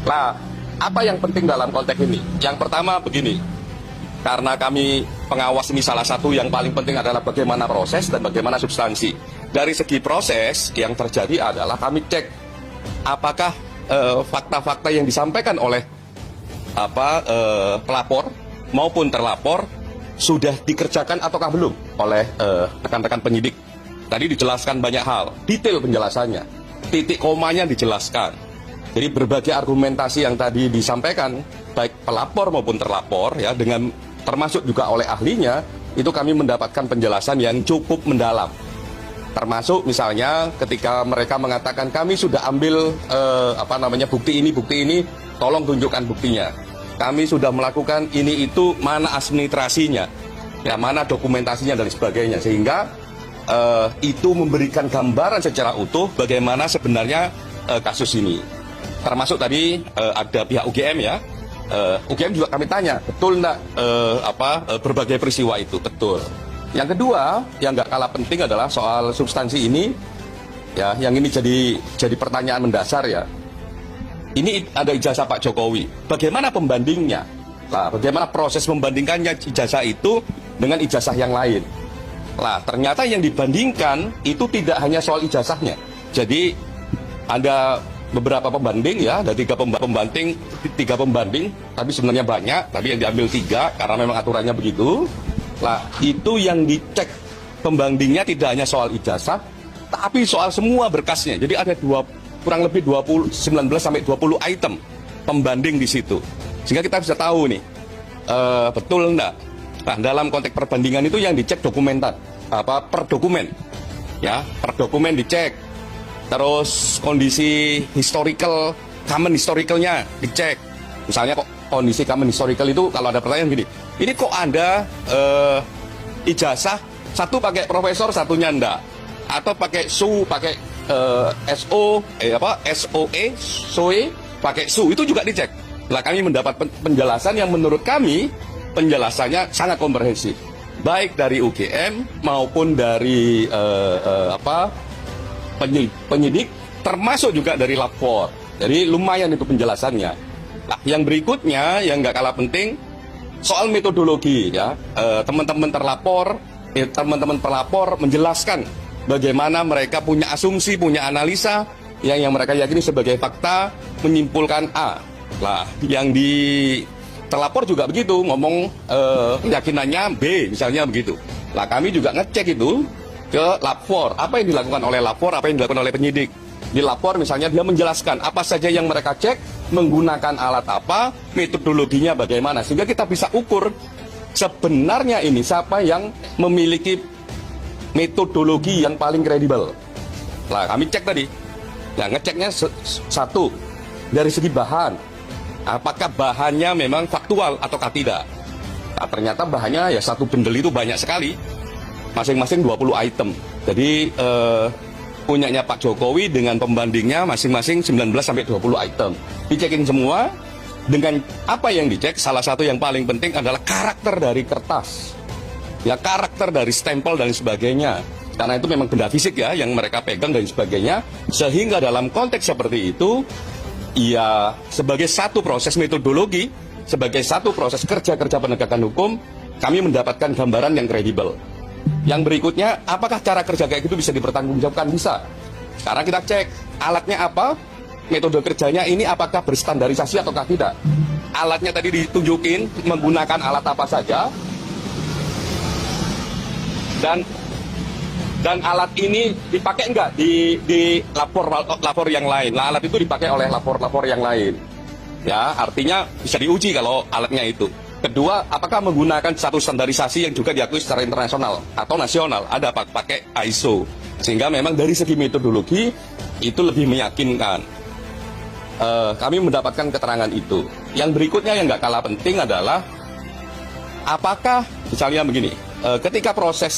Nah, apa yang penting dalam konteks ini? Yang pertama begini, karena kami pengawas ini salah satu yang paling penting adalah bagaimana proses dan bagaimana substansi. Dari segi proses yang terjadi adalah kami cek apakah fakta-fakta yang disampaikan oleh pelapor maupun terlapor sudah dikerjakan ataukah belum oleh rekan-rekan penyidik. Tadi dijelaskan banyak hal, detail penjelasannya, titik komanya dijelaskan. Jadi berbagai argumentasi yang tadi disampaikan baik pelapor maupun terlapor ya, dengan termasuk juga oleh ahlinya, itu kami mendapatkan penjelasan yang cukup mendalam. Termasuk misalnya ketika mereka mengatakan kami sudah ambil bukti ini, tolong tunjukkan buktinya. Kami sudah melakukan ini itu, mana administrasinya, ya mana dokumentasinya dan sebagainya, sehingga itu memberikan gambaran secara utuh bagaimana sebenarnya kasus ini. Termasuk tadi ada pihak UGM ya, UGM juga kami tanya betul enggak berbagai peristiwa itu betul. Yang kedua yang nggak kalah penting adalah soal substansi ini ya, yang ini jadi pertanyaan mendasar ya. Ini ada ijazah Pak Jokowi, bagaimana pembandingnya? Nah, bagaimana proses membandingkannya ijazah itu dengan ijazah yang lain? Nah, ternyata yang dibandingkan itu tidak hanya soal ijazahnya. Jadi ada beberapa pembanding ya, ada tiga pembanding, tapi sebenarnya banyak, tapi yang diambil 3 karena memang aturannya begitu. Nah, itu yang dicek pembandingnya tidak hanya soal ijazah, tapi soal semua berkasnya. Jadi ada kurang lebih 19 sampai 20 item pembanding di situ. Sehingga kita bisa tahu nih, betul enggak. Nah, dalam konteks perbandingan itu yang dicek dokumentan, per dokumen. Ya, per dokumen dicek. Terus kondisi common historicalnya dicek. Misalnya kok kondisi common historical itu kalau ada pertanyaan gini, ini kok ada ijazah satu pakai profesor satunya enggak, atau pakai pakai SOE pakai itu juga dicek. Lah kami mendapat penjelasan yang menurut kami penjelasannya sangat komprehensif, baik dari UGM maupun dari penyidik, termasuk juga dari lapor. Jadi lumayan itu penjelasannya. Nah, yang berikutnya yang nggak kalah penting soal metodologi ya. Teman-teman pelapor menjelaskan bagaimana mereka punya asumsi, punya analisa yang mereka yakini sebagai fakta, menyimpulkan A. Nah, yang terlapor juga begitu, ngomong keyakinannya B, misalnya begitu. Nah, kami juga ngecek itu ke lapor, apa yang dilakukan oleh lapor, apa yang dilakukan oleh penyidik. Di lapor misalnya dia menjelaskan apa saja yang mereka cek, menggunakan alat apa, metodologinya bagaimana, sehingga kita bisa ukur sebenarnya ini siapa yang memiliki metodologi yang paling kredibel. Nah, kami cek tadi. Nah, ngeceknya satu, dari segi bahan, apakah bahannya memang faktual ataukah tidak. Nah, ternyata bahannya ya satu bendel itu banyak sekali, masing-masing 20 item. Jadi punyanya Pak Jokowi dengan pembandingnya masing-masing 19 sampai 20 item. Dicekin semua. Dengan apa yang dicek, salah satu yang paling penting adalah karakter dari kertas. Ya, karakter dari stempel dan sebagainya. Karena itu memang benda fisik ya yang mereka pegang dan sebagainya. Sehingga dalam konteks seperti itu, ya sebagai satu proses metodologi, sebagai satu proses kerja-kerja penegakan hukum, kami mendapatkan gambaran yang kredibel. Yang berikutnya, apakah cara kerja kayak gitu bisa dipertanggungjawabkan? Bisa. Sekarang kita cek alatnya apa, metode kerjanya ini apakah berstandarisasi ataukah tidak. Alatnya tadi ditunjukin menggunakan alat apa saja, dan alat ini dipakai enggak di lapor yang lain. Nah, alat itu dipakai oleh lapor yang lain. Ya, artinya bisa diuji kalau alatnya itu. Kedua, apakah menggunakan satu standarisasi yang juga diakui secara internasional atau nasional? Ada pakai ISO. Sehingga memang dari segi metodologi itu lebih meyakinkan. Kami mendapatkan keterangan itu. Yang berikutnya yang nggak kalah penting adalah apakah misalnya begini, ketika proses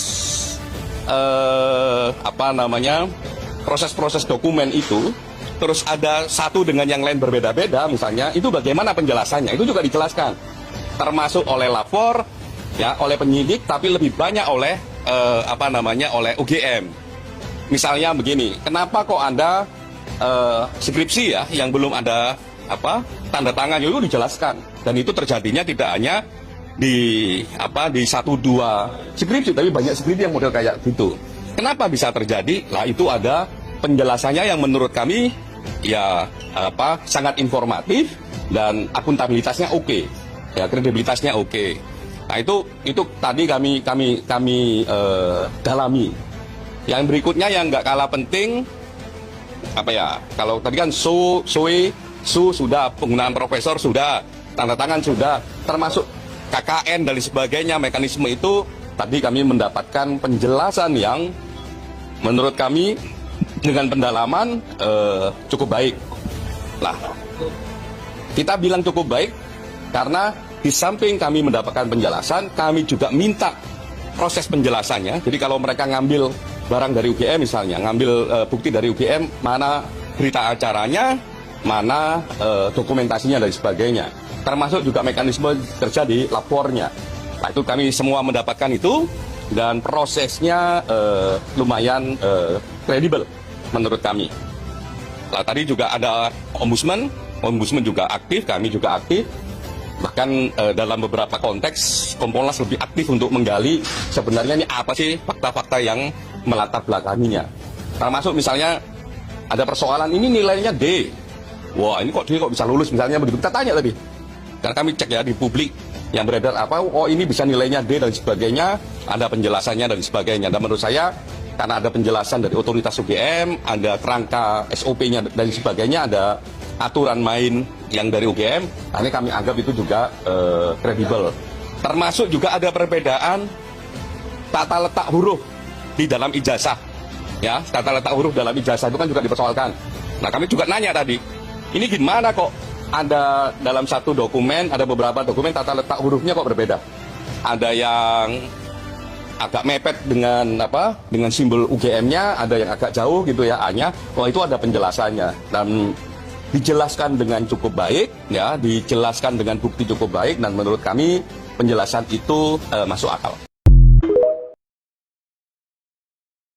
proses dokumen itu terus ada satu dengan yang lain berbeda-beda, misalnya itu bagaimana penjelasannya? Itu juga dijelaskan. Termasuk oleh lapor, ya, oleh penyidik, tapi lebih banyak oleh oleh UGM. Misalnya begini, kenapa kok Anda skripsi ya yang belum ada tanda tangan itu dijelaskan, dan itu terjadinya tidak hanya di 1-2 skripsi, tapi banyak skripsi yang model kayak gitu. Kenapa bisa terjadi? Lah itu ada penjelasannya yang menurut kami ya sangat informatif dan akuntabilitasnya oke, ya kredibilitasnya oke. Nah itu tadi kami dalami. Yang berikutnya yang nggak kalah penting kalau tadi kan su sudah, penggunaan profesor sudah, tanda tangan sudah, termasuk KKN dan sebagainya, mekanisme itu tadi kami mendapatkan penjelasan yang menurut kami dengan pendalaman cukup baik. Lah, kita bilang cukup baik karena di samping kami mendapatkan penjelasan, kami juga minta proses penjelasannya. Jadi kalau mereka ngambil barang dari UGM misalnya, ngambil bukti dari UGM, mana berita acaranya, mana dokumentasinya dan sebagainya. Termasuk juga mekanisme kerja di lapornya. Nah, itu kami semua mendapatkan itu, dan prosesnya lumayan kredibel menurut kami. Nah, tadi juga ada ombudsman juga aktif, kami juga aktif. Bahkan dalam beberapa konteks Kompolnas lebih aktif untuk menggali sebenarnya ini apa sih fakta-fakta yang melatar belakanginya. Termasuk misalnya ada persoalan ini nilainya D. Wah, ini kok dia kok bisa lulus misalnya begitu. Kita tanya tadi. Karena kami cek ya di publik yang beredar oh ini bisa nilainya D dan sebagainya, ada penjelasannya dan sebagainya. Dan menurut saya karena ada penjelasan dari otoritas UGM, ada kerangka SOP-nya dan sebagainya, ada aturan main yang dari UGM, ini kami anggap itu juga kredibel. Termasuk juga ada perbedaan tata letak huruf di dalam ijazah. Ya, tata letak huruf dalam ijazah itu kan juga dipersoalkan. Nah, kami juga nanya tadi, ini gimana kok ada dalam satu dokumen, ada beberapa dokumen tata letak hurufnya kok berbeda. Ada yang agak mepet dengan simbol UGM-nya, ada yang agak jauh gitu ya, A-nya. Oh, itu ada penjelasannya dan dijelaskan dengan cukup baik, ya, dijelaskan dengan bukti cukup baik, dan menurut kami penjelasan itu masuk akal.